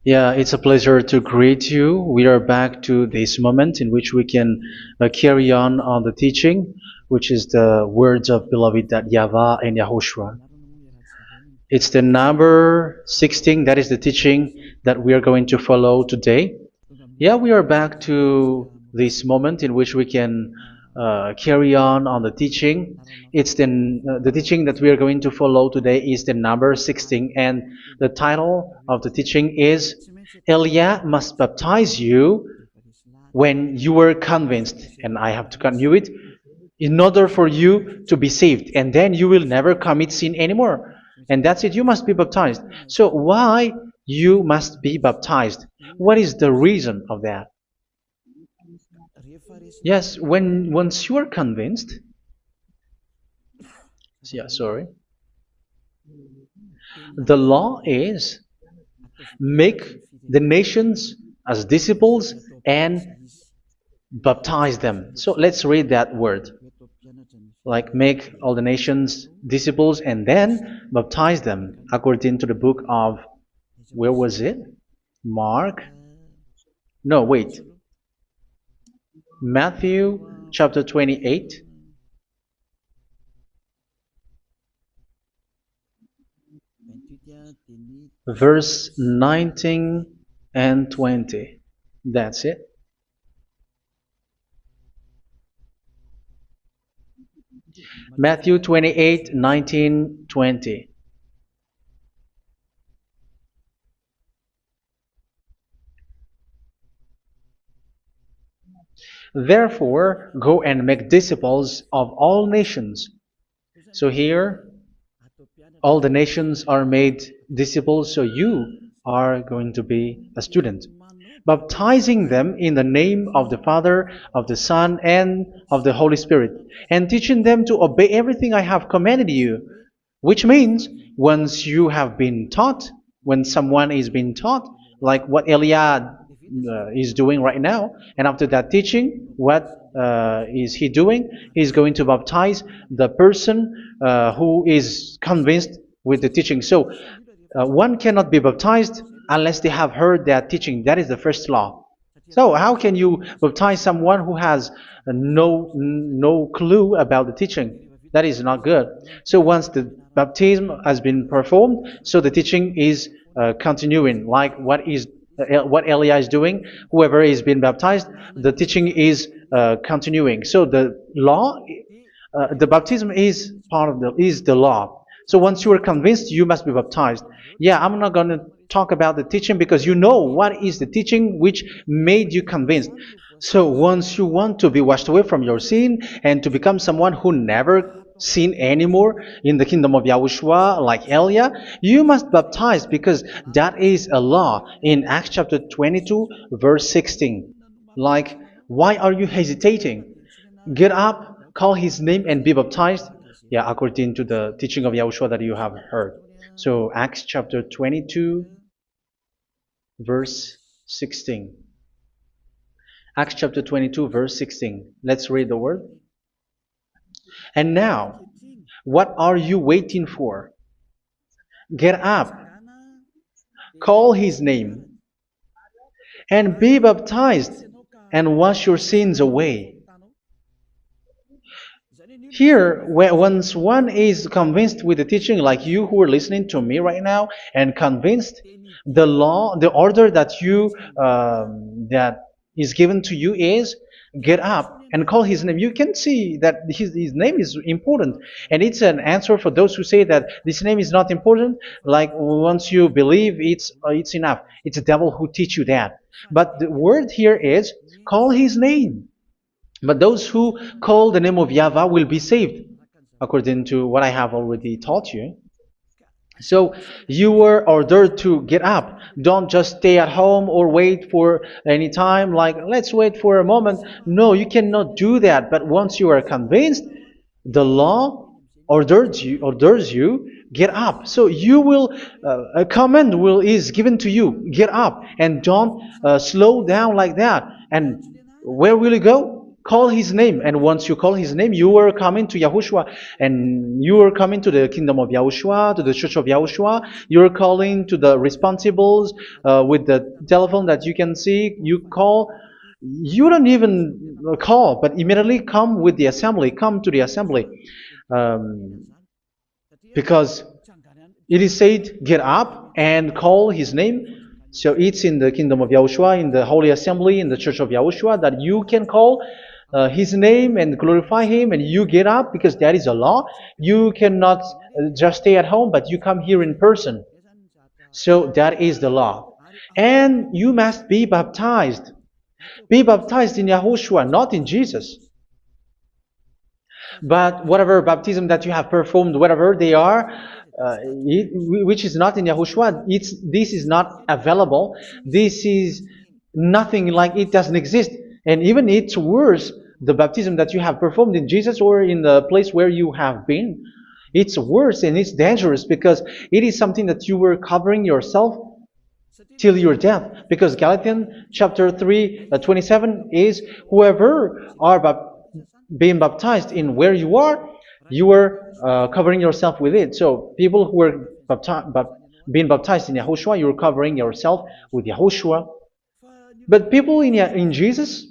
Yeah, it's a pleasure to greet you. We are back to this moment in which we can carry on the teaching, which is the words of beloved that YAHVAH and YAHOSHUA. It's the number 16, that is the teaching that we are going to follow today. Yeah, we are back to this moment in which we can carry on the teaching. It's the teaching that we are going to follow today is the number 16, and the title of the teaching is Elia must baptize you when you were convinced, and I have to continue it, in order for you to be saved, and then you will never commit sin anymore. And that's it, you must be baptized. So why you must be baptized? What is the reason of that? Yes, once you are convinced, yeah, sorry, the law is make the nations as disciples and baptize them. So let's read that word. Like make all the nations disciples and then baptize them according to the book of, where was it? Mark? No, wait. Matthew chapter 28. Verse 19 and 20. That's it. Matthew 28, 19, 20. Therefore, go and make disciples of all nations. So here, all the nations are made disciples, so you are going to be a student. Baptizing them in the name of the Father, of the Son, and of the Holy Spirit, and teaching them to obey everything I have commanded you. Which means, once you have been taught, when someone is being taught, like what Elia is doing right now, and after that teaching, what is he doing? He's going to baptize the person who is convinced with the teaching. So one cannot be baptized unless they have heard that teaching. That is the first law. So how can you baptize someone who has no clue about the teaching? That is not good. So once the baptism has been performed, so the teaching is continuing, like what Elia is doing. Whoever is being baptized, the teaching is continuing. So the law, the baptism is part of the law. So once you are convinced, you must be baptized. Yeah, I'm not going to talk about the teaching because you know what is the teaching which made you convinced. So once you want to be washed away from your sin and to become someone who never sin anymore in the kingdom of Yahushua, like Elia, you must baptize because that is a law in Acts chapter 22, verse 16. Like, why are you hesitating? Get up, call his name, and be baptized. Yeah, according to the teaching of Yahushua that you have heard. So Acts chapter 22, verse 16. Acts chapter 22, verse 16. Let's read the word. And now, what are you waiting for? Get up, call his name, and be baptized, and wash your sins away. Here, once one is convinced with the teaching, like you who are listening to me right now, and convinced, the law, the order that that is given to you is get up and call his name. You can see that his name is important, and it's an answer for those who say that this name is not important. Like once you believe, it's enough. It's the devil who teach you that. But the word here is call his name. But those who call the name of YAHVAH will be saved, according to what I have already taught you. So you were ordered to get up. Don't just stay at home or wait for any time, like let's wait for a moment. No, you cannot do that. But once you are convinced, the law orders you get up. So you will a command is given to you, get up, and don't slow down like that. And where will you go? Call his name, and once you call his name, you are coming to Yahushua, and you are coming to the kingdom of Yahushua, to the church of Yahushua. You are calling to the responsibles with the telephone that you can see. You call. You don't even call, but immediately come with the assembly. Come to the assembly, um, because it is said, get up and call his name. So it's in the kingdom of Yahushua, in the holy assembly, in the church of Yahushua, that you can call his name and glorify him, and you get up because that is a law. You cannot just stay at home, but you come here in person. So that is the law. And you must be baptized. Be baptized in Yahushua, not in Jesus. But whatever baptism that you have performed, whatever they are, which is not in Yahushua, this is not available. This is nothing, like it doesn't exist. And even it's worse, the baptism that you have performed in Jesus or in the place where you have been, it's worse and it's dangerous because it is something that you were covering yourself till your death. Because Galatians chapter 3, 27 is, whoever are being baptized in where you are covering yourself with it. So people who are being baptized in Yahushua, you're covering yourself with Yahushua. But people in Jesus,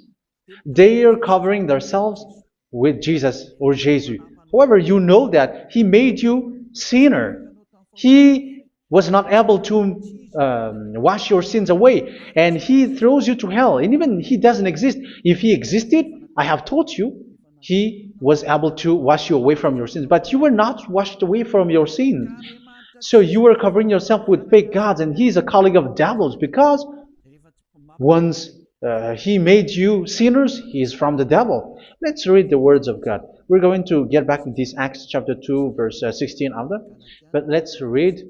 they are covering themselves with Jesus or Jesus. However, you know that He made you sinner. He was not able to wash your sins away, and He throws you to hell. And even He doesn't exist. If He existed, I have taught you, He was able to wash you away from your sins. But you were not washed away from your sins. So you were covering yourself with fake gods, and He's a colleague of devils, because once He made you sinners, He is from the devil. Let's read the words of God. We're going to get back to this Acts chapter 2, verse 16 after. But let's read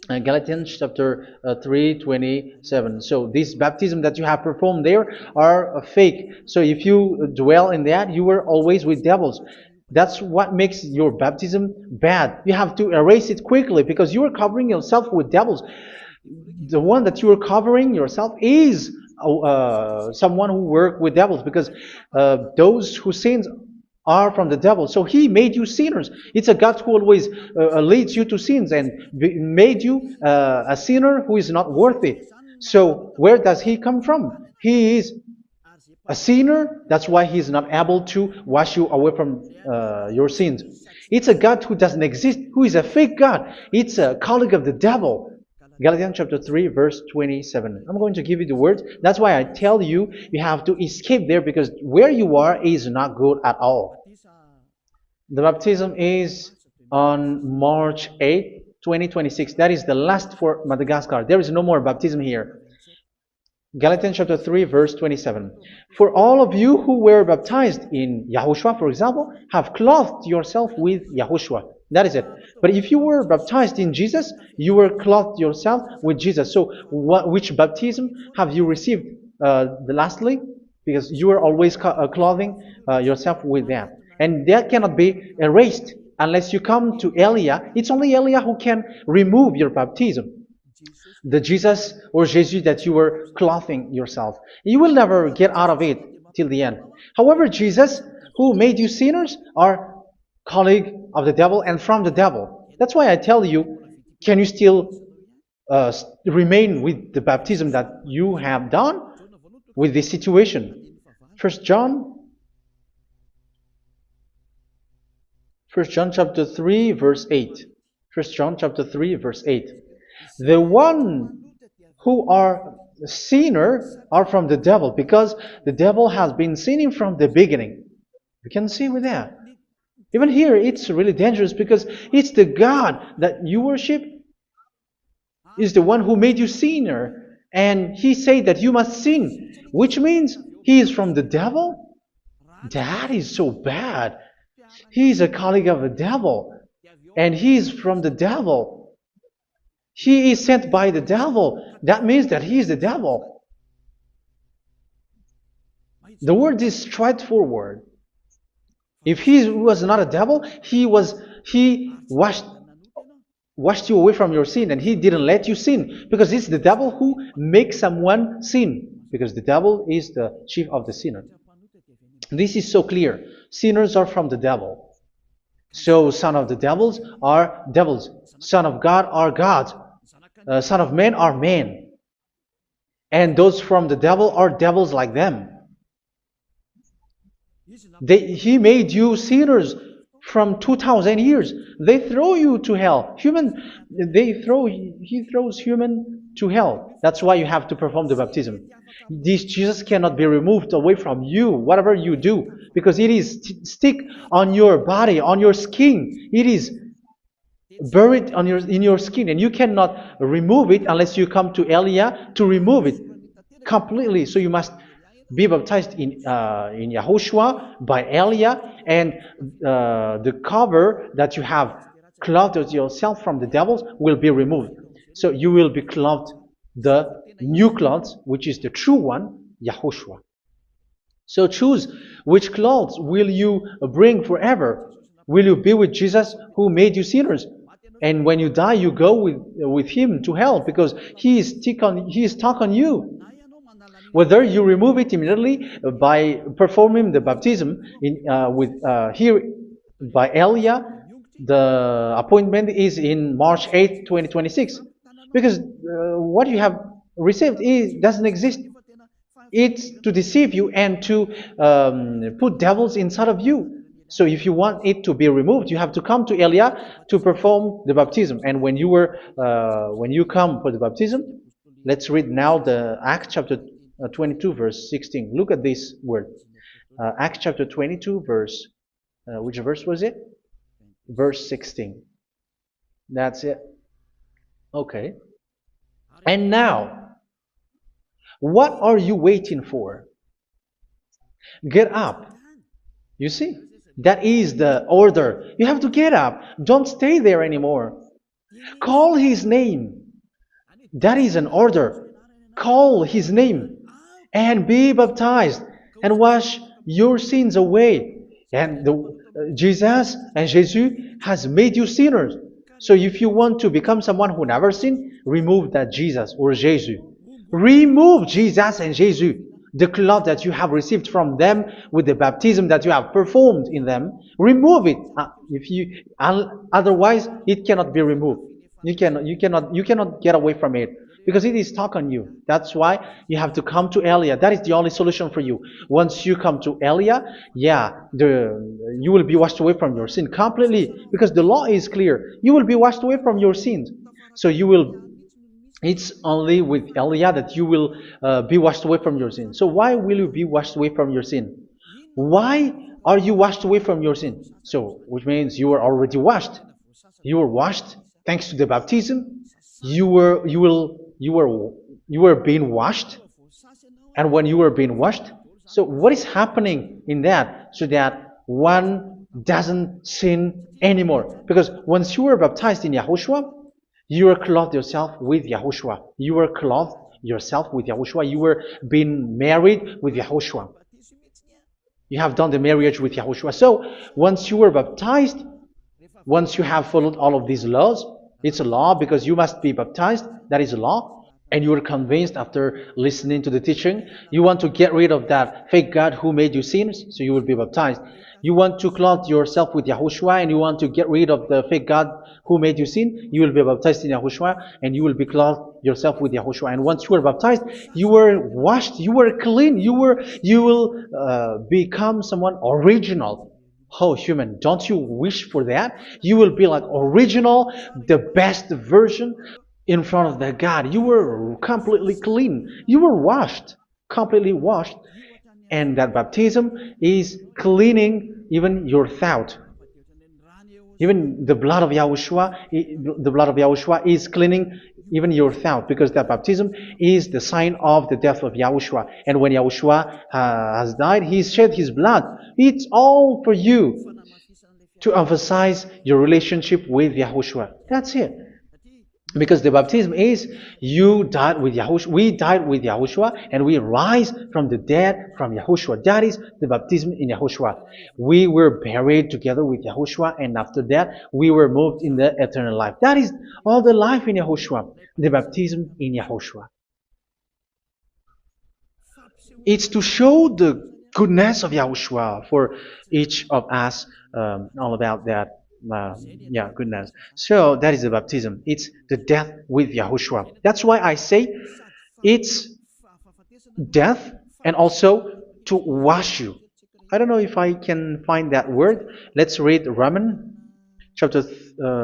Galatians chapter 3:27. So this baptism that you have performed there are fake. So if you dwell in that, you were always with devils. That's what makes your baptism bad. You have to erase it quickly because you are covering yourself with devils. The one that you are covering yourself is someone who works with devils, because those who sin are from the devil. So He made you sinners. It's a God who always leads you to sins and made you a sinner who is not worthy. So where does He come from? He is a sinner. That's why He is not able to wash you away from your sins. It's a God who doesn't exist, who is a fake God. It's a colleague of the devil. Galatians chapter 3, verse 27. I'm going to give you the words. That's why I tell you, you have to escape there, because where you are is not good at all. The baptism is on March 8, 2026. That is the last for Madagascar. There is no more baptism here. Galatians chapter 3, verse 27. For all of you who were baptized in Yahushua, for example, have clothed yourself with Yahushua. That is it. But if you were baptized in Jesus, you were clothed yourself with Jesus. So which baptism have you received lastly? Because you are always clothing yourself with that. And that cannot be erased unless you come to Eliah. It's only Eliah who can remove your baptism. The Jesus or Jesus that you were clothing yourself. You will never get out of it till the end. However, Jesus, who made you sinners, are colleague of the devil and from the devil. That's why I tell you, can you still remain with the baptism that you have done with this situation? First John chapter 3, verse 8. First John chapter 3, verse 8. The one who are sinner are from the devil, because the devil has been sinning from the beginning. You can see with that. Even here, it's really dangerous, because it's the God that you worship is the one who made you sinner, and He said that you must sin, which means He is from the devil. That is so bad. He is a colleague of the devil, and He is from the devil. He is sent by the devil. That means that He is the devil. The word is straightforward. If He was not a devil, He washed you away from your sin, and He didn't let you sin, because it's the devil who makes someone sin, because the devil is the chief of the sinner. This is so clear. Sinners are from the devil. So son of the devils are devils. Son of God are gods. Son of men are men. And those from the devil are devils like them. He made you sinners from 2,000 years. They throw you to hell. He throws human to hell. That's why you have to perform the baptism. This Jesus cannot be removed away from you, whatever you do, because it is stick on your body, on your skin. It is buried in your skin, and you cannot remove it unless you come to Elia to remove it completely. So you must be baptized in YAHOSHUA by Elia, and the cover that you have clothed yourself from the devils will be removed. So you will be clothed the new clothes, which is the true one, YAHOSHUA. So choose which clothes will you bring forever. Will you be with Jesus who made you sinners? And when you die, you go with him to hell because he is stuck on you. Whether you remove it immediately by performing the baptism here by Elia, the appointment is in March 8, 2026. Because what you have received doesn't exist. It's to deceive you and to put devils inside of you. So if you want it to be removed, you have to come to Elia to perform the baptism. And when you come for the baptism, let's read now the Acts chapter 22 verse 16. Look at this word. Acts chapter 22 verse, which verse was it? Verse 16. That's it. Okay. And now, what are you waiting for? Get up. You see? That is the order. You have to get up. Don't stay there anymore. Call his name. That is an order. Call his name and be baptized and wash your sins away. And Jesus has made you sinners. So if you want to become someone who never sinned, remove that Jesus or Jesus. Remove Jesus and Jesus. The cloth that you have received from them with the baptism that you have performed in them, remove it. Otherwise, it cannot be removed. You cannot get away from it because it is stuck on you. That's why you have to come to Elia. That is the only solution for you. Once you come to Elia, you will be washed away from your sin completely because the law is clear. You will be washed away from your sins. So it's only with Elia that you will be washed away from your sin. So why will you be washed away from your sin? Why are you washed away from your sin? So, which means you are already washed. You were washed thanks to the baptism. You were being washed. And when you were being washed, so what is happening in that? So that one doesn't sin anymore. Because once you were baptized in YAHOSHUA, you were clothed yourself with YAHOSHUA. You were clothed yourself with YAHOSHUA. You were being married with YAHOSHUA. You have done the marriage with YAHOSHUA. So once you were baptized, once you have followed all of these laws, it's a law because you must be baptized. That is a law. And you are convinced after listening to the teaching, you want to get rid of that fake God who made you sinners, so you will be baptized. You want to clothe yourself with YAHOSHUA and you want to get rid of the fake God who made you sin, you will be baptized in YAHOSHUA and you will be clothed yourself with YAHOSHUA. And once you are baptized, you were washed, you were clean, you will become someone original. Oh, human, don't you wish for that? You will be like original, the best version in front of the God. You were completely clean. You were washed, completely washed. And that baptism is cleaning even your thought. Even the blood of YAHOSHUA is cleaning even your thought, because that baptism is the sign of the death of YAHOSHUA. And when YAHOSHUA has died, he shed his blood. It's all for you to emphasize your relationship with YAHOSHUA. That's it. Because the baptism is you died with YAHOSHUA, we died with YAHOSHUA, and we rise from the dead from YAHOSHUA. That is the baptism in YAHOSHUA. We were buried together with YAHOSHUA, and after that we were moved in the eternal life. That is all the life in YAHOSHUA, the baptism in YAHOSHUA. It's to show goodness of Yahushua for each of us, all about that. Yeah, goodness. So that is the baptism. It's the death with Yahushua. That's why I say it's death and also to wash you. I don't know if I can find that word. Let's read Romans chapter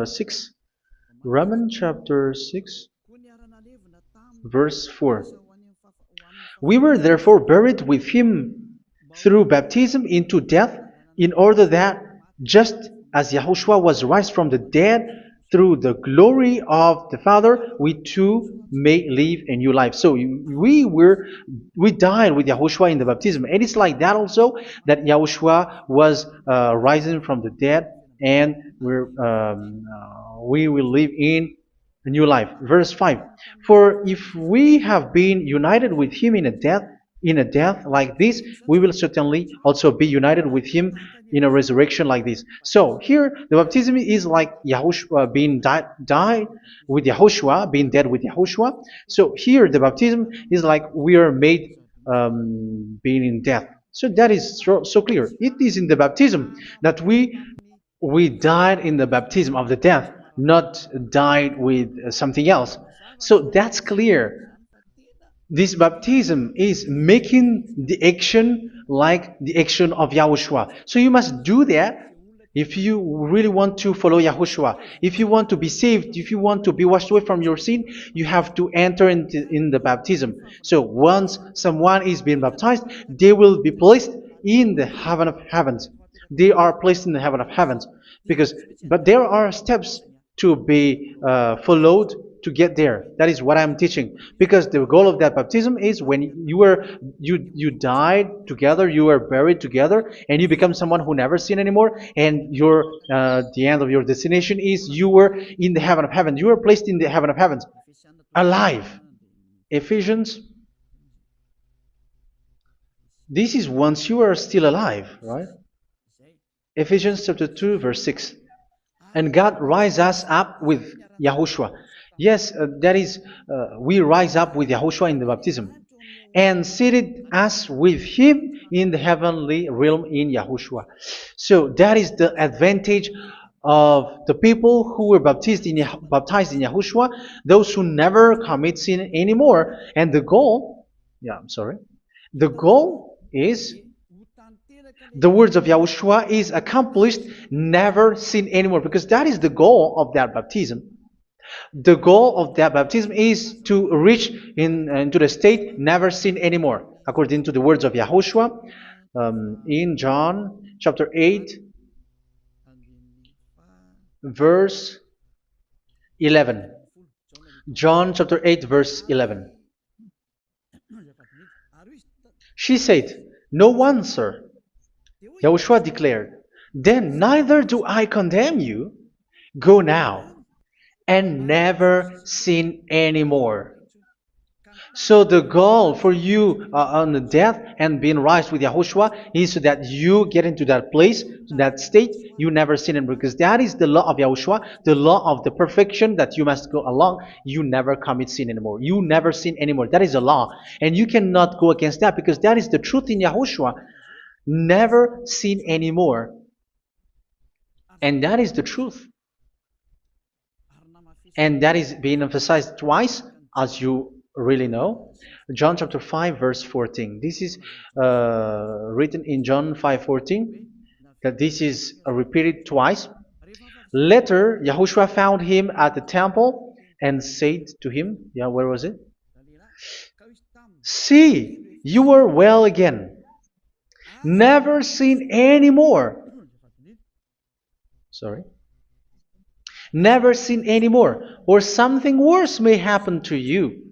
6. Romans chapter 6, verse 4. We were therefore buried with him through baptism into death, in order that, just as Yahushua was raised from the dead through the glory of the Father, we too may live a new life. So we died with Yahushua in the baptism, and it's like that also that Yahushua was rising from the dead, and we will live in a new life. Verse 5. For if we have been united with him in a death like this, we will certainly also be united with him in a resurrection like this. So here the baptism is like Yahushua being died with Yahushua, being dead with Yahushua. So here the baptism is like we are made being in death. So that is so clear. It is in the baptism that we died in the baptism of the death, not died with something else. So that's clear. This baptism is making the action like the action of Yahushua. So you must do that if you really want to follow Yahushua. If you want to be saved, if you want to be washed away from your sin, you have to enter in the baptism. So once someone is being baptized, they will be placed in the heaven of heavens. They are placed in the heaven of heavens, but there are steps to be followed to get there. That is what I'm teaching, because the goal of that baptism is when you died together, you were buried together, and you become someone who never sin anymore, and the end of your destination is you were in the heaven of heaven. You were placed in the heaven of heavens, alive. Ephesians. This is once you are still alive, right? Ephesians chapter 2, verse 6. And God rise us up with Yahushua. Yes, that is, we rise up with Yahushua in the baptism. And seated us with him in the heavenly realm in Yahushua. So that is the advantage of the people who were baptized in Yahushua, those who never commit sin anymore. And the goal, the goal is the words of Yahushua is accomplished, never sin anymore, because that is the goal of that baptism. The goal of that baptism is to reach into the state never sin anymore, according to the words of Yahushua in John chapter 8, verse 11. John chapter 8, verse 11. She said, "No one, sir." Yahushua declared, "Then neither do I condemn you. Go now and never sin anymore." So the goal for you on the death and being raised with Yahushua is so that you get into that place, that state, you never sin anymore. Because that is the law of Yahushua, the law of the perfection that you must go along. You never commit sin anymore. You never sin anymore. That is a law. And you cannot go against that, because that is the truth in Yahushua. Never sin anymore. And that is the truth. And that is being emphasized twice, as you really know. John chapter 5, verse 14. This is written in John 5:14, that this is repeated twice. Later, Yahushua found him at the temple and said to him, where was it? "See, you are well again. Never sin anymore." Never sin anymore, or something worse may happen to you.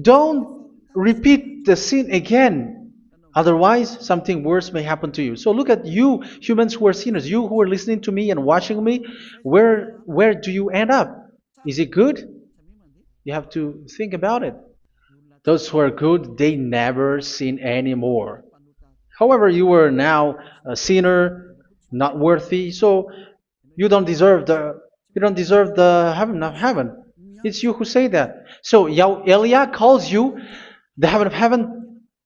Don't repeat the sin again. Otherwise, something worse may happen to you. So look at you, humans who are sinners, you who are listening to me and watching me. Where do you end up? Is it good? You have to think about it. Those who are good, they never sin anymore. However, you are now a sinner, not worthy, so you don't deserve the heaven of heaven. It's you who say that. So Elia calls you the heaven of heaven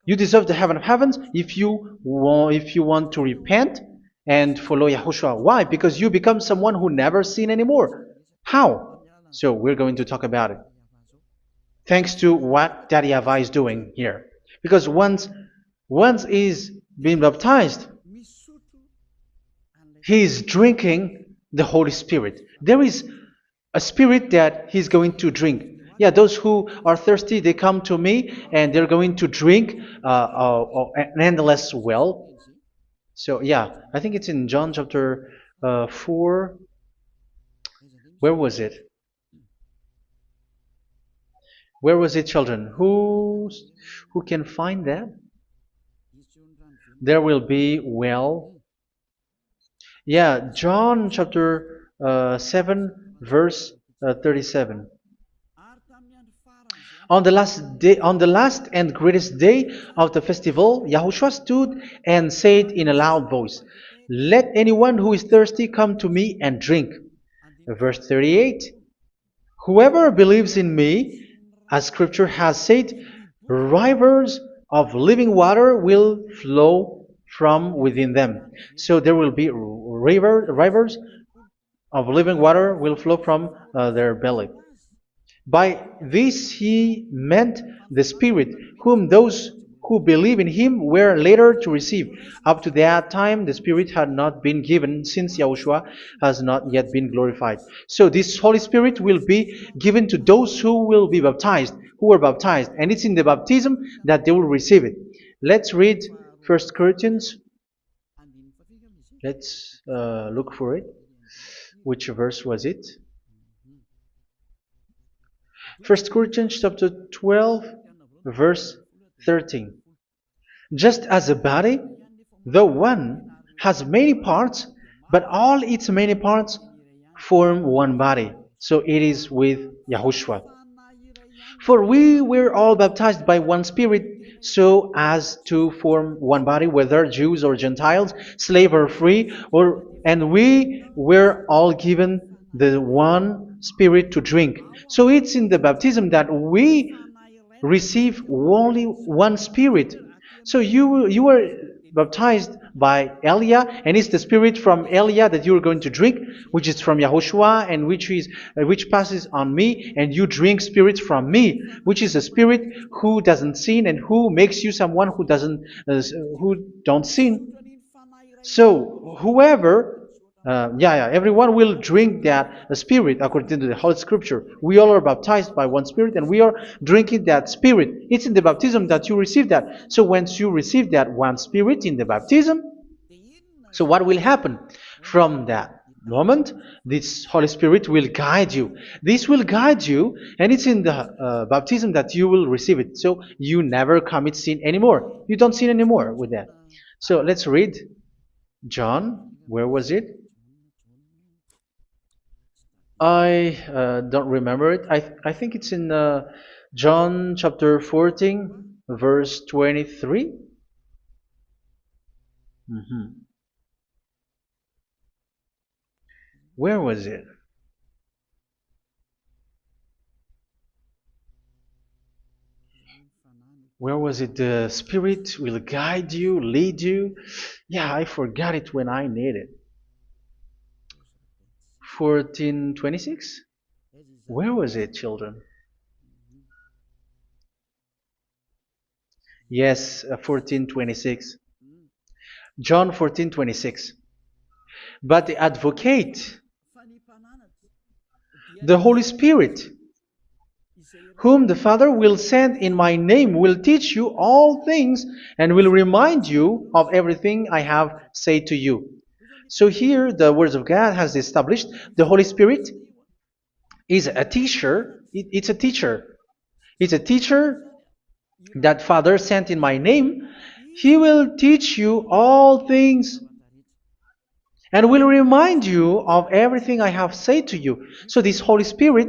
You deserve the heaven of heavens if you want to repent and follow Yahushua. Why? Because you become someone who never sin anymore. How? So we're going to talk about it. Thanks to what Daddy YAHVAH is doing here. Because once he's been baptized, he's drinking the Holy Spirit. There is a spirit that he's going to drink. Yeah, those who are thirsty, they come to me and they're going to drink an endless well. So yeah, I think it's in John chapter 4. Where was it? Where was it, children? Who can find that? There will be well. Yeah, John chapter 7, verse 37. On the last and greatest day of the festival, Yahushua stood and said in a loud voice, "Let anyone who is thirsty come to me and drink." Verse 38, "Whoever believes in me, as Scripture has said, rivers of living water will flow from within them." So there will be rivers of living water will flow from their belly. By this he meant the Spirit, whom those who believe in him were later to receive. Up to that time, the Spirit had not been given, since Yahushua has not yet been glorified. So this Holy Spirit will be given to those who will be baptized, who were baptized, and it's in the baptism that they will receive it. Let's read 1 Corinthians. Let's look for it. Which verse was it? 1 Corinthians chapter 12, verse 13. Just as a body, though one, has many parts, but all its many parts form one body. So it is with Yahushua. For we were all baptized by one Spirit, so as to form one body, whether Jews or Gentiles, slave or free, and we were all given the one Spirit to drink. So it's in the baptism that we receive only one Spirit. So you were baptized by Elia, and it's the Spirit from Elia that you are going to drink, which is from Yahushua, and which passes on me, and you drink Spirit from me, which is a Spirit who doesn't sin and who makes you someone who don't sin. So everyone will drink that Spirit according to the Holy Scripture. We all are baptized by one Spirit, and we are drinking that Spirit. It's in the baptism that you receive that. So once you receive that one Spirit in the baptism, so what will happen? From that moment, this Holy Spirit will guide you. This will guide you, and it's in the baptism that you will receive it. So you never commit sin anymore. You don't sin anymore with that. So let's read John. Where was it? I don't remember it. I think it's in John chapter 14, verse 23. Where was it? Where was it? The Spirit will guide you, lead you. Yeah, I forgot it when I need it. 14:26? Where was it, children? Yes, 14:26. John 14:26. But the advocate, the Holy Spirit, whom the Father will send in my name, will teach you all things and will remind you of everything I have said to you. So here the words of God has established the Holy Spirit is a teacher. It's a teacher. It's a teacher that Father sent in my name. He will teach you all things and will remind you of everything I have said to you. So this Holy Spirit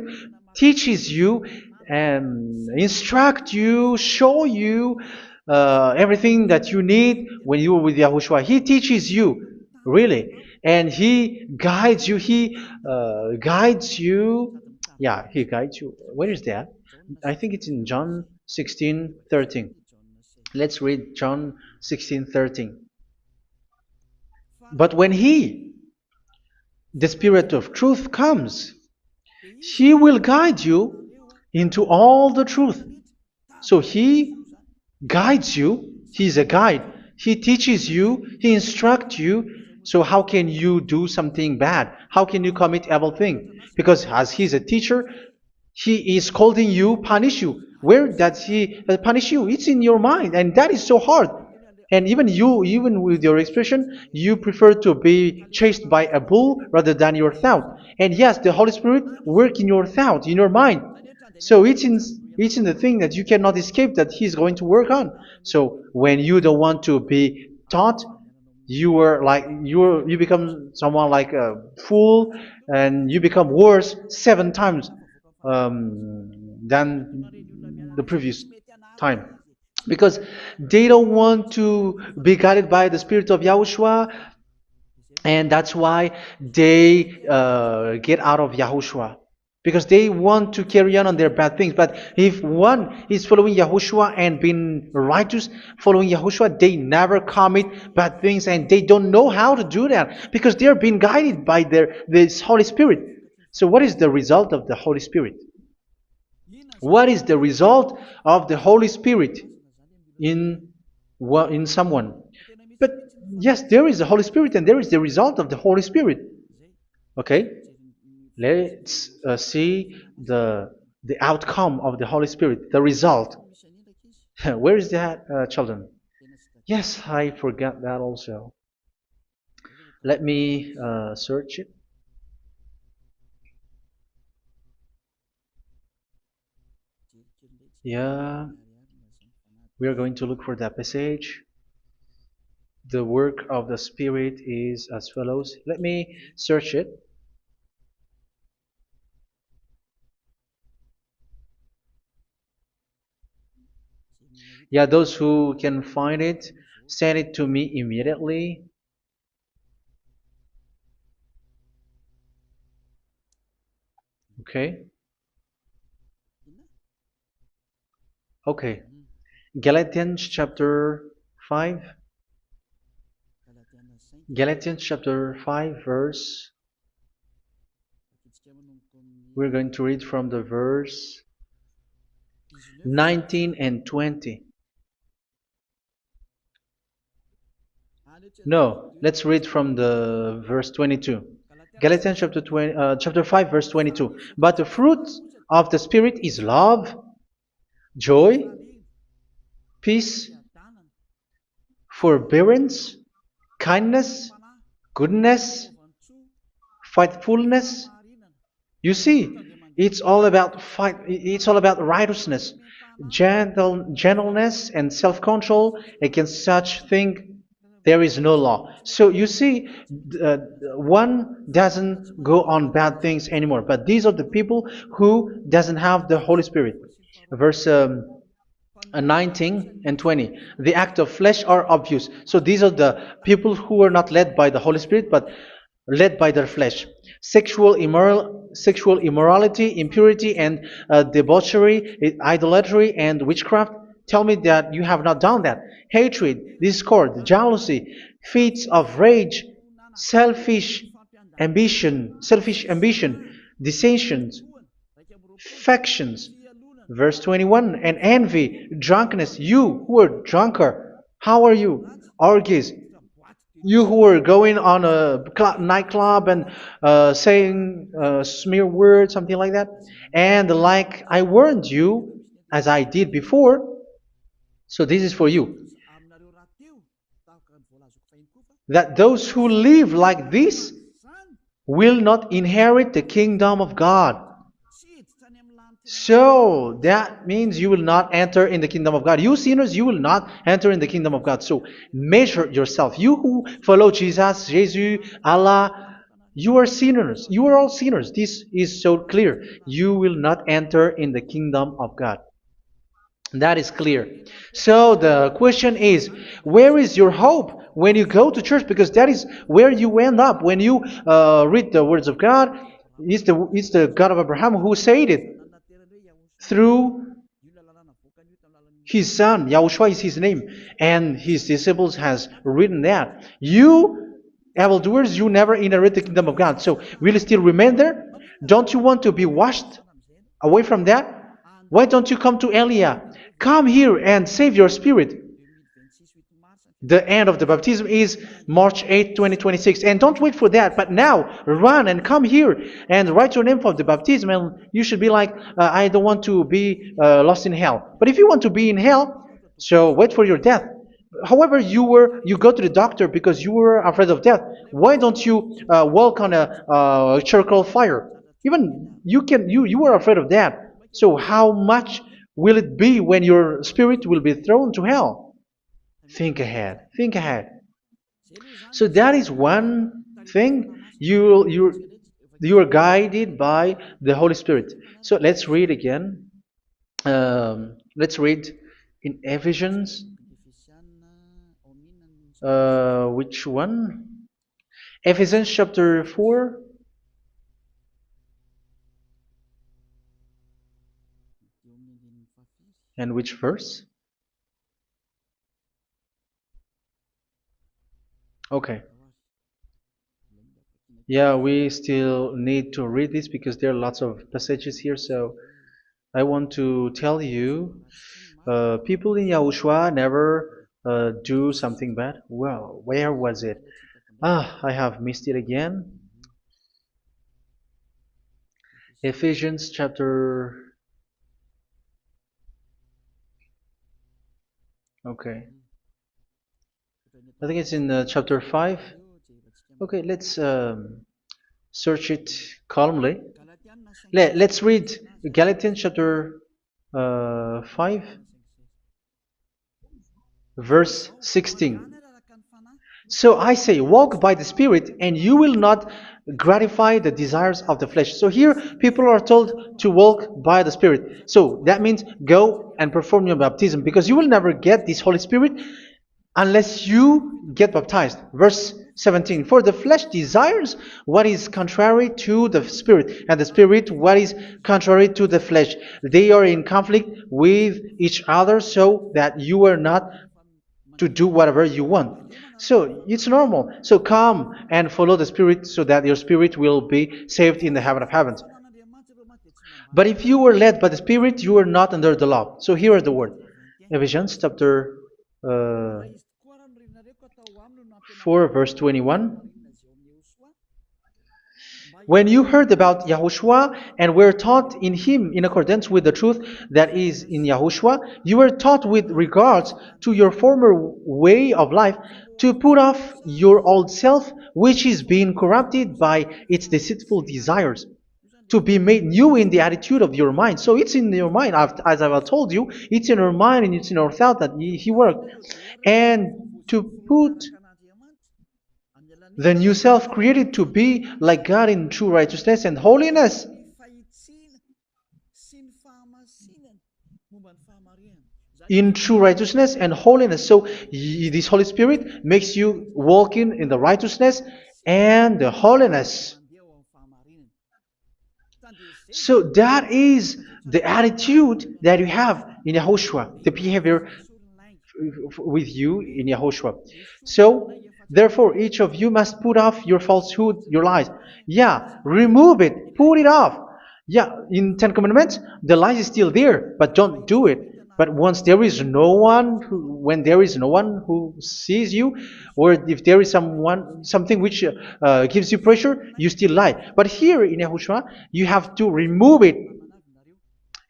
teaches you and instruct you, show you everything that you need when you are with Yahushua. He teaches you, really. And He guides you. He guides you. Yeah, He guides you. Where is that? I think it's in John 16:13. Let's read John 16:13. But when He, the Spirit of truth, comes, He will guide you into all the truth. So He guides you. He's a guide. He teaches you. He instructs you. So how can you do something bad? How can you commit evil thing? Because as He's a teacher, He is scolding you, punish you. Where does He punish you? It's in your mind, and that is so hard. And even you, even with your expression, you prefer to be chased by a bull rather than your thought. And yes, the Holy Spirit work in your thought, in your mind. So it's in the thing that you cannot escape that He's going to work on. So when you don't want to be taught, you become someone like a fool, and you become worse 7 times than the previous time, because they don't want to be guided by the Spirit of Yahushua, and that's why they get out of Yahushua, because they want to carry on their bad things. But if one is following Yahushua and being righteous, following Yahushua, they never commit bad things, and they don't know how to do that because they are being guided by this Holy Spirit. So what is the result of the Holy Spirit? What is the result of the Holy Spirit in someone? But yes, there is the Holy Spirit, and there is the result of the Holy Spirit. Okay, let's see the outcome of the Holy Spirit, the result. Where is that, children? Yes, I forgot that also. Let me search it. Yeah, we are going to look for that passage. The work of the Spirit is as follows. Let me search it. Yeah, those who can find it, send it to me immediately. Okay. Okay. Galatians chapter 5. Galatians chapter 5 verse. We're going to read from the verse 19 and 20. No, let's read from the verse 22. Galatians chapter 5 verse 22. But the fruit of the Spirit is love, joy, peace, forbearance, kindness, goodness, faithfulness. You see, it's all about it's all about righteousness, gentleness, and self-control. Against such thing there is no law. So you see, one doesn't go on bad things anymore. But these are the people who doesn't have the Holy Spirit. Verse 19 and 20. The act of flesh are obvious. So these are the people who are not led by the Holy Spirit, but led by their flesh. Sexual immorality, impurity, and debauchery, idolatry, and witchcraft. Tell me that you have not done that. Hatred, discord, jealousy, fits of rage, selfish ambition, dissensions, factions. Verse 21, and envy, drunkenness. You who are drunkard, how are you? Orgies. You who are going on a nightclub and saying smear words, something like that. And like I warned you, as I did before, so this is for you. That those who live like this will not inherit the kingdom of God. So that means you will not enter in the kingdom of God. You sinners, you will not enter in the kingdom of God. So measure yourself. You who follow Jesus, Allah, you are sinners. You are all sinners. This is so clear. You will not enter in the kingdom of God. That is clear. So the question is, where is your hope when you go to church? Because that is where you end up when you read the words of God. It's the God of Abraham who said it. Through His son, Yahushua is his name, and his disciples has written that. You evildoers, you never inherit the kingdom of God. So will you still remain there? Don't you want to be washed away from that? Why don't you come to Elia? Come here and save your spirit. The end of the baptism is March 8, 2026. And don't wait for that, but now run and come here and write your name for the baptism. And you should be like, I don't want to be lost in hell. But if you want to be in hell, so wait for your death. However, you go to the doctor because you were afraid of death. Why don't you walk on a charcoal fire? Even you were afraid of that. So how much will it be when your spirit will be thrown to hell? Think ahead. Think ahead. So that is one thing. You are guided by the Holy Spirit. So let's read again. Let's read in Ephesians. Which one? Ephesians chapter 4. And which verse? Okay. Yeah, we still need to read this because there are lots of passages here. So I want to tell you, people in Yahushua never do something bad. Well, where was it? I have missed it again. Ephesians chapter. Okay. I think it's in chapter 5. Okay, let's search it calmly. Let's read Galatians chapter 5, verse 16. So I say, walk by the Spirit, and you will not gratify the desires of the flesh. So here, people are told to walk by the Spirit. So that means go and perform your baptism, because you will never get this Holy Spirit unless you get baptized. Verse 17. For the flesh desires what is contrary to the Spirit, and the Spirit what is contrary to the flesh. They are in conflict with each other, so that you are not to do whatever you want. So it's normal. So come and follow the Spirit, so that your spirit will be saved in the heaven of heavens. But if you were led by the Spirit, you are not under the law. So here is the word. Ephesians chapter 4, verse 21. When you heard about Yahushua and were taught in him in accordance with the truth that is in Yahushua, you were taught with regards to your former way of life to put off your old self, which is being corrupted by its deceitful desires, to be made new in the attitude of your mind. So it's in your mind, as I've told you, it's in your mind and it's in your thought that he worked. And to put the new self created to be like God in true righteousness and holiness. In true righteousness and holiness. So this Holy Spirit makes you walking in the righteousness and the holiness. So that is the attitude that you have in Yahushua, the behavior with you in Yahushua. So therefore, each of you must put off your falsehood, your lies. Yeah, remove it, put it off. Yeah, in Ten Commandments, the lies is still there, but don't do it. But once there is no one, when there is no one who sees you, or if there is something which gives you pressure, you still lie. But here in Yahushua, you have to remove it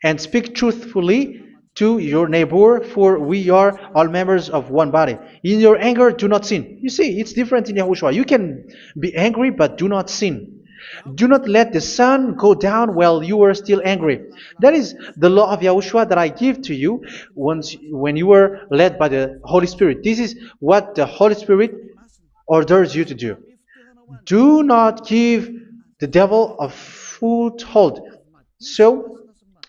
and speak truthfully to your neighbor, for we are all members of one body. In your anger, do not sin. You see, it's different in Yahushua. You can be angry, but do not sin. Do not let the sun go down while you are still angry. That is the law of Yahushua that I give to you when you were led by the Holy Spirit. This is what the Holy Spirit orders you to do. Do not give the devil a foothold. So,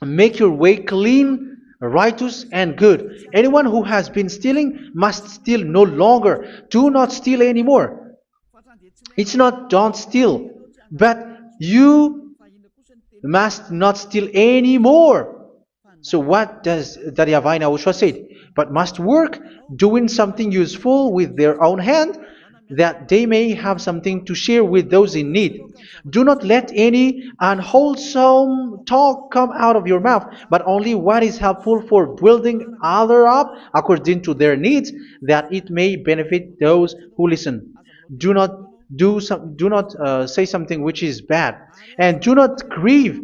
make your way clean, righteous, and good. Anyone who has been stealing must steal no longer. Do not steal anymore. It's not don't steal, but you must not steal anymore. So what does Daddy Yahweh Yahushua say? But must work doing something useful with their own hand, that they may have something to share with those in need. Do not let any unwholesome talk come out of your mouth, but only what is helpful for building others up according to their needs, that it may benefit those who listen. Do not do not say something which is bad, and do not grieve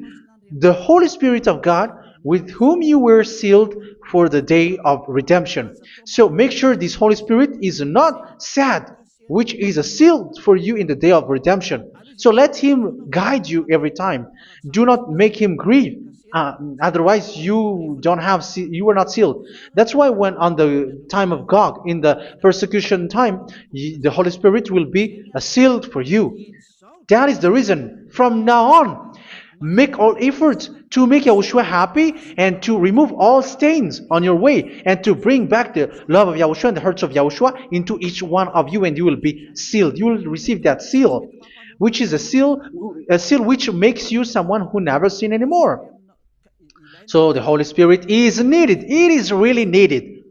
the Holy Spirit of God, with whom you were sealed for the day of redemption. So make sure this Holy Spirit is not sad, which is a seal for you in the day of redemption. So let him guide you every time. Do not make him grieve. Otherwise, you don't have you are not sealed. That's why when on the time of God, in the persecution time, the Holy Spirit will be sealed for you. That is the reason. From now on, make all efforts to make Yahushua happy and to remove all stains on your way and to bring back the love of Yahushua and the hearts of Yahushua into each one of you, and you will be sealed. You will receive that seal, which is a seal which makes you someone who never sin anymore. So the Holy Spirit is needed. It is really needed.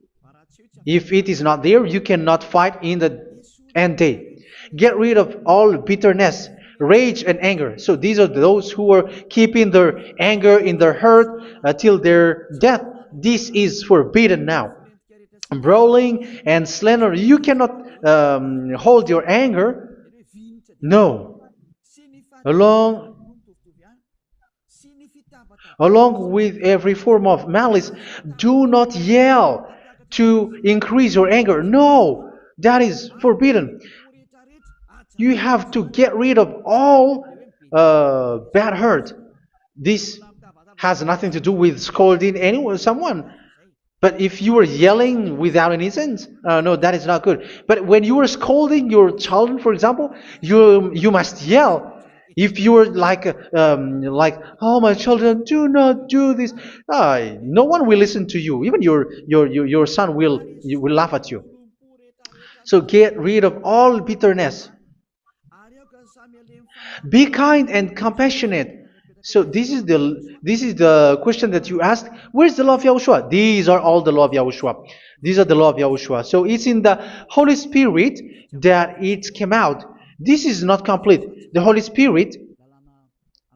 If it is not there, you cannot fight in the end day. Get rid of all bitterness, rage, and anger. So these are those who are keeping their anger in their heart till their death. This is forbidden now. Brawling and slander. You cannot hold your anger. No. Along Along with every form of malice, do not yell to increase your anger. No, that is forbidden. You have to get rid of all bad hurt. This has nothing to do with scolding anyone, someone. But if you are yelling without any sense, no, that is not good. But when you are scolding your children, for example, you must yell. If you are like, oh my children, do not do this, no one will listen to you. Even your son will laugh at you. So get rid of all bitterness. Be kind and compassionate. So this is the question that you asked. Where's the law of Yahushua? These are all the law of Yahushua. These are the law of Yahushua. So it's in the Holy Spirit that it came out. This is not complete. The Holy Spirit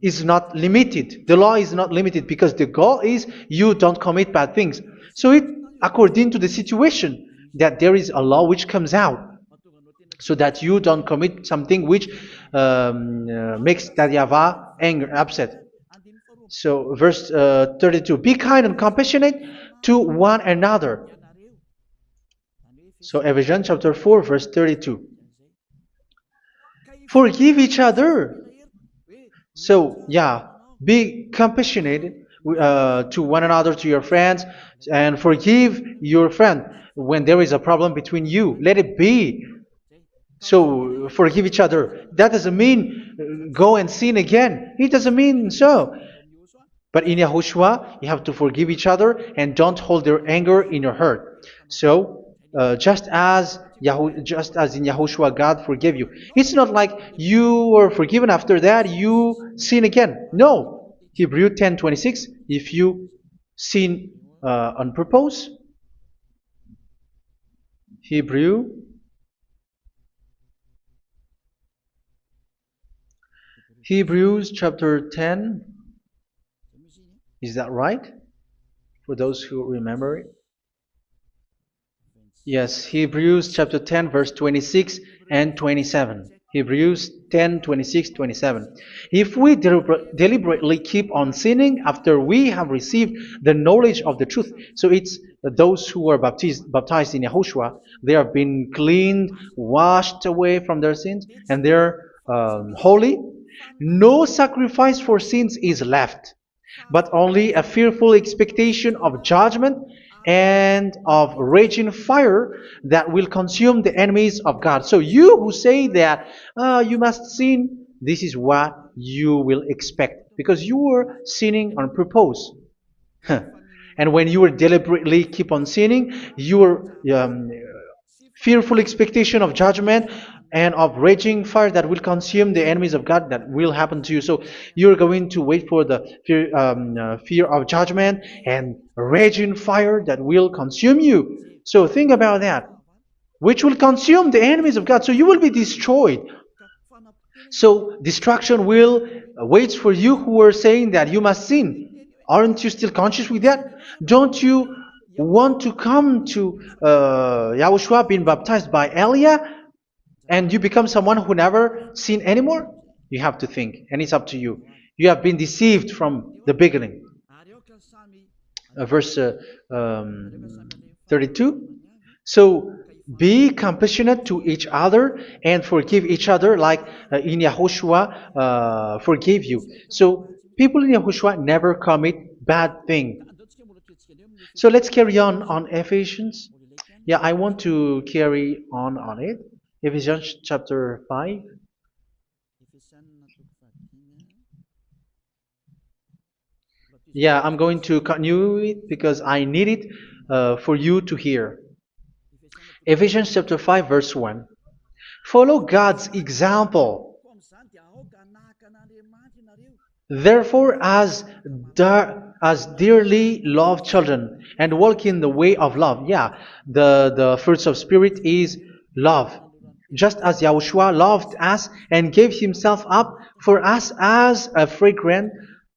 is not limited. The law is not limited because the goal is you don't commit bad things. So it according to the situation that there is a law which comes out, so that you don't commit something which makes that YAHVAH angry, upset. So verse 32, be kind and compassionate to one another. So Ephesians chapter 4 verse 32. Forgive each other. So yeah, be compassionate to one another, to your friends, and forgive your friend when there is a problem between you. Let it be. So forgive each other. That doesn't mean go and sin again. It doesn't mean so. But in Yahushua, you have to forgive each other and don't hold their anger in your heart. So just as in Yahushua, God forgave you. It's not like you were forgiven after that you sin again. No. Hebrew 10:26. If you sin on purpose, Hebrews chapter 10. Is that right? For those who remember it. Yes, Hebrews chapter 10 verse 26 and 27. Hebrews 10, 26, 27. If we deliberately keep on sinning after we have received the knowledge of the truth, so it's those who are baptized in Yahushua, they have been cleaned, washed away from their sins, and they're holy. No sacrifice for sins is left, but only a fearful expectation of judgment and of raging fire that will consume the enemies of God. So you who say that you must sin, this is what you will expect, because you were sinning on purpose. And when you deliberately keep on sinning, your fearful expectation of judgment and of raging fire that will consume the enemies of God that will happen to you. So you're going to wait for the fear of judgment and raging fire that will consume you. So think about that, which will consume the enemies of God. So you will be destroyed. So destruction will wait for you who are saying that you must sin. Aren't you still conscious with that? Don't you want to come to Yahushua being baptized by Elia and you become someone who never sin anymore? You have to think, and it's up to you. You have been deceived from the beginning. Verse 32. So be compassionate to each other and forgive each other like in Yahushua forgave you. So people in Yahushua never commit bad thing. So let's carry on Ephesians. Yeah, I want to carry on it. Ephesians chapter 5. Yeah, I'm going to continue it because I need it for you to hear. Ephesians chapter 5 verse 1. Follow God's example. Therefore, as dearly loved children, and walk in the way of love. Yeah, the fruits of spirit is love. Just as Yahushua loved us and gave himself up for us as a fragrant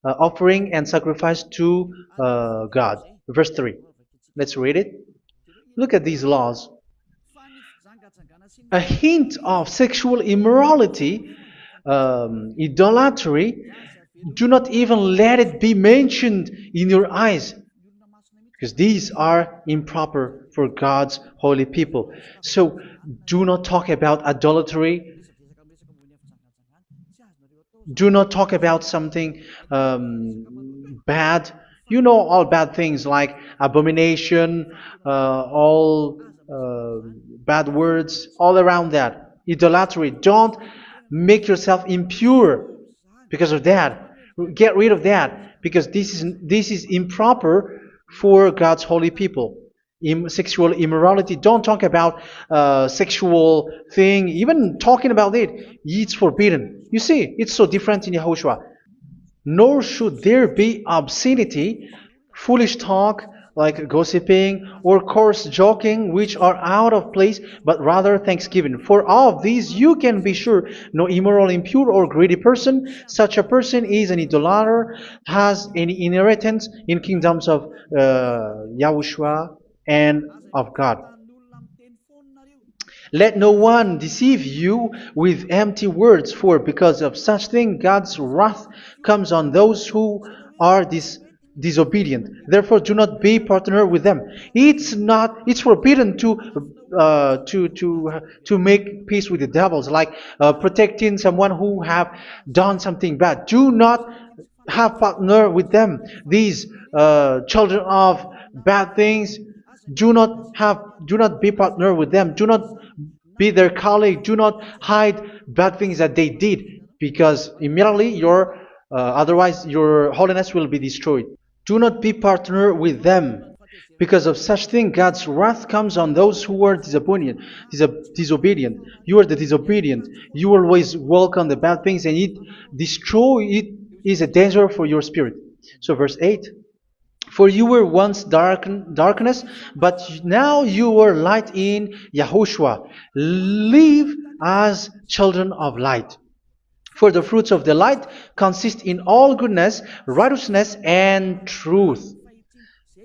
offering and sacrifice to God. Verse 3. Let's read it. Look at these laws. A hint of sexual immorality, idolatry, do not even let it be mentioned in your eyes, because these are improper for God's holy people. So do not talk about idolatry. Do not talk about something bad. You know all bad things like abomination, all bad words, all around that. Idolatry. Don't make yourself impure because of that. Get rid of that because this is improper for God's holy people. Sexual immorality. Don't talk about sexual thing. Even talking about it's forbidden. You see, it's so different in Yahushua. Nor should there be obscenity, foolish talk like gossiping or coarse joking, which are out of place, but rather thanksgiving. For of these you can be sure: no immoral, impure, or greedy person, such a person is an idolater, has any inheritance in kingdoms of Yahushua and of God. Let no one deceive you with empty words, for because of such thing God's wrath comes on those who are disobedient. Therefore, do not be partner with them. It's forbidden to make peace with the devils, like protecting someone who have done something bad. Do not have partner with them. These children of bad things. Do not be partner with them. Do not be their colleague. Do not hide bad things that they did, because immediately otherwise your holiness will be destroyed. Do not be partner with them. Because of such thing, God's wrath comes on those who are disobedient. You are the disobedient. You always walk on the bad things, and it is a danger for your spirit. So verse 8. For you were once darkness, but now you are light in Yahushua. Live as children of light. For the fruits of the light consist in all goodness, righteousness, and truth.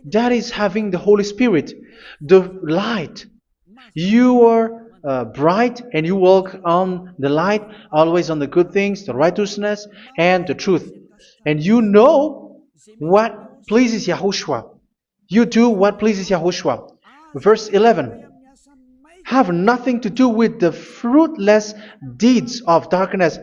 That is having the Holy Spirit, the light. You are bright and you walk on the light, always on the good things, the righteousness, and the truth. And you know what pleases Yahushua. You do what pleases Yahushua. Verse 11. Have nothing to do with the fruitless deeds of darkness.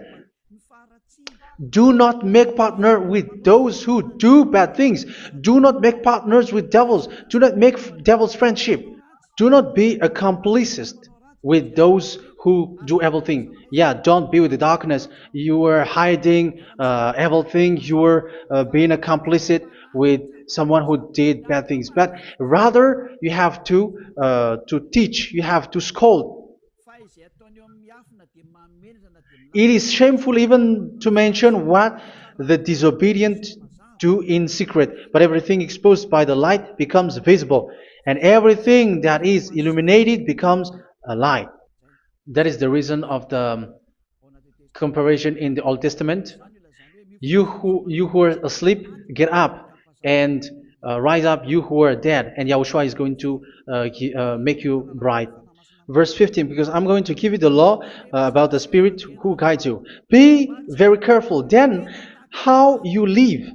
Do not make partner with those who do bad things. Do not make partners with devils. Do not make devils friendship. Do not be accomplices with those who do evil things. Yeah, don't be with the darkness. You are hiding evil things. You are being a complicit with someone who did bad things. But rather, you have to teach. You have to scold. It is shameful even to mention what the disobedient do in secret, but everything exposed by the light becomes visible, and everything that is illuminated becomes a light. That is the reason of the comparison in the Old Testament. You who are asleep, get up and rise up, you who are dead, and Yahushua is going to make you bright. Verse 15, because I'm going to give you the law about the Spirit who guides you. Be very careful then how you live,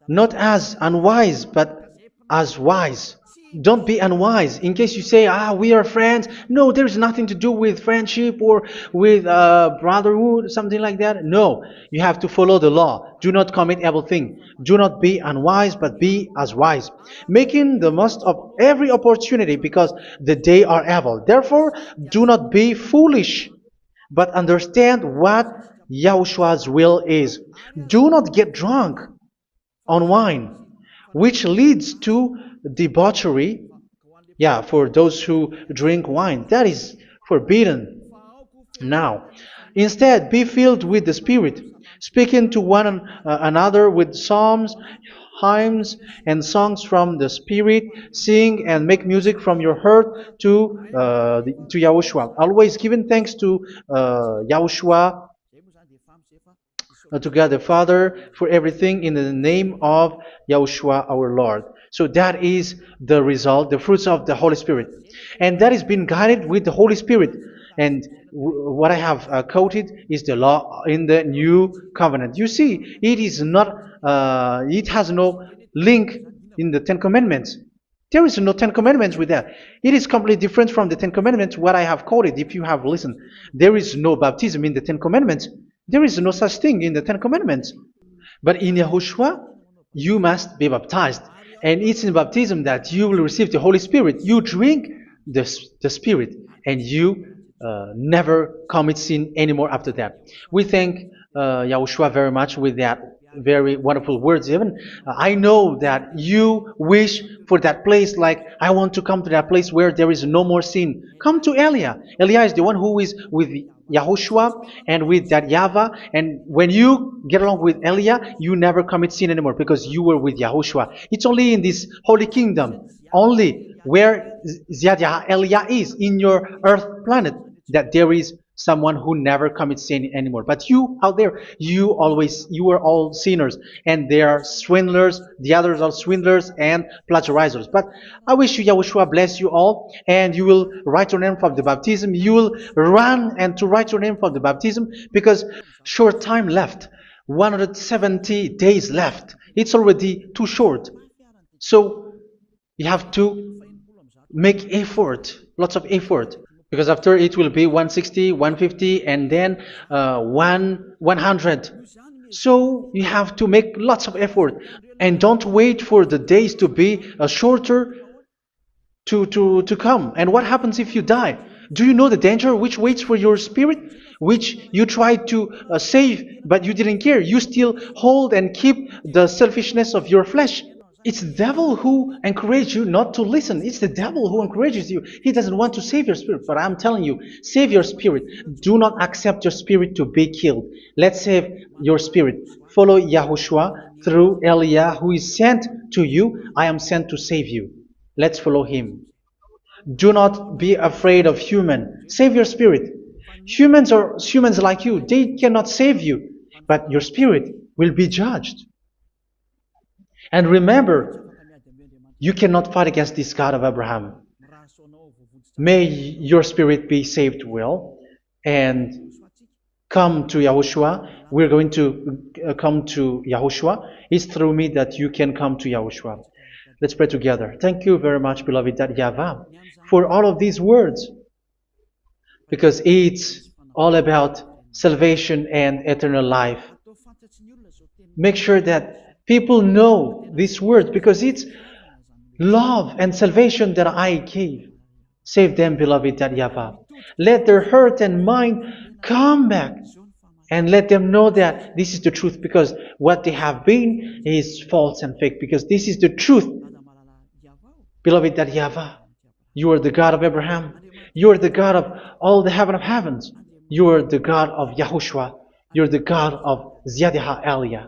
not as unwise, but as wise. Don't be unwise. In case you say, we are friends. No, there's nothing to do with friendship or with brotherhood, something like that. No, you have to follow the law. Do not commit evil thing. Do not be unwise, but be as wise, making the most of every opportunity because the day are evil. Therefore, do not be foolish, but understand what Yahushua's will is. Do not get drunk on wine, which leads to debauchery. Yeah, for those who drink wine, that is forbidden now. Instead, be filled with the Spirit, speaking to one another with psalms, hymns, and songs from the Spirit. Sing and make music from your heart to Yahushua. Always giving thanks to Yahushua, to God the Father for everything in the name of Yahushua our Lord. So that is the result, the fruits of the Holy Spirit. And that is being guided with the Holy Spirit. And what I have quoted is the law in the new covenant. You see, it is not, it has no link in the Ten Commandments. There is no Ten Commandments with that. It is completely different from the Ten Commandments, what I have quoted, if you have listened. There is no baptism in the Ten Commandments. There is no such thing in the Ten Commandments. But in Yahushua, you must be baptized. And it's in baptism that you will receive the Holy Spirit. You drink the Spirit, and you never commit sin anymore after that. We thank Yahushua very much with that very wonderful words. Even I know that you wish for that place, like I want to come to that place where there is no more sin. Come to Elia. Elia is the one who is with Yahushua and with that YAHVAH, and when you get along with Elia, you never commit sin anymore because you were with Yahushua. It's only in this holy kingdom, only where Ziad Elia is, in your earth planet, that there is someone who never commits sin anymore. But you out there, you are all sinners, and they are swindlers. The others are swindlers and plagiarizers. But I wish you, Yahushua, bless you all, and you will write your name for the baptism. You will run and to write your name for the baptism, because short time left, 170 days left. It's already too short. So you have to make effort, lots of effort, because after it will be 160, 150, and then 100. So you have to make lots of effort, and don't wait for the days to be shorter to come. And what happens if you die? Do you know the danger which waits for your spirit, which you tried to save, but you didn't care? You still hold and keep the selfishness of your flesh. It's the devil who encourages you not to listen. It's the devil who encourages you. He doesn't want to save your spirit. But I'm telling you, save your spirit. Do not accept your spirit to be killed. Let's save your spirit. Follow Yahushua through Elia, who is sent to you. I am sent to save you. Let's follow him. Do not be afraid of human. Save your spirit. Humans are humans like you. They cannot save you. But your spirit will be judged. And remember, you cannot fight against this God of Abraham. May your spirit be saved well and come to Yahushua. We're going to come to Yahushua. It's through me that you can come to Yahushua. Let's pray together. Thank you very much, beloved YAHVAH, for all of these words, because it's all about salvation and eternal life. Make sure that people know these words, because it's love and salvation that I gave. Save them, beloved YAHVAH. Let their heart and mind come back, and let them know that this is the truth, because what they have been is false and fake, because this is the truth. Beloved YAHVAH, you are the God of Abraham. You are the God of all the heaven of heavens. You are the God of Yahushua. You're the God of Ziyadiha Elia.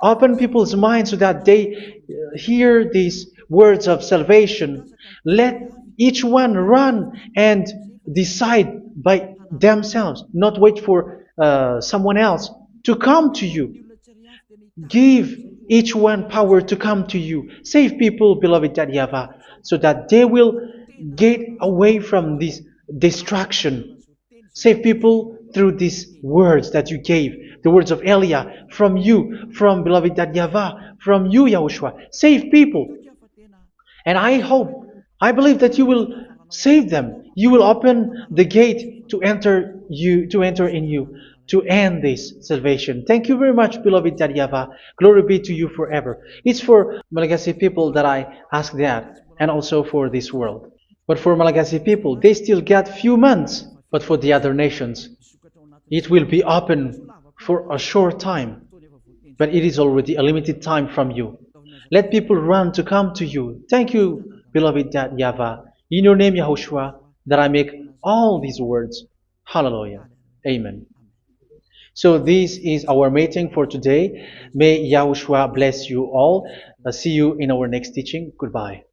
Open people's minds so that they hear these words of salvation. Let each one run and decide by themselves, not wait for someone else to come to you. Give each one power to come to you. Save people, beloved YAHVAH, so that they will get away from this distraction. Save people through these words that you gave, the words of Elia, from you, from beloved YAHVAH, from you, Yahushua. Save people. And I believe that you will save them. You will open the gate to enter in you, to end this salvation. Thank you very much, beloved YAHVAH. Glory be to you forever. It's for Malagasy people that I ask that, and also for this world. But for Malagasy people, they still get few months. But for the other nations, it will be open for a short time. But it is already a limited time from you. Let people run to come to you. Thank you, beloved YAHVAH. In your name, Yahushua, that I make all these words. Hallelujah. Amen. So this is our meeting for today. May Yahushua bless you all. See you in our next teaching. Goodbye.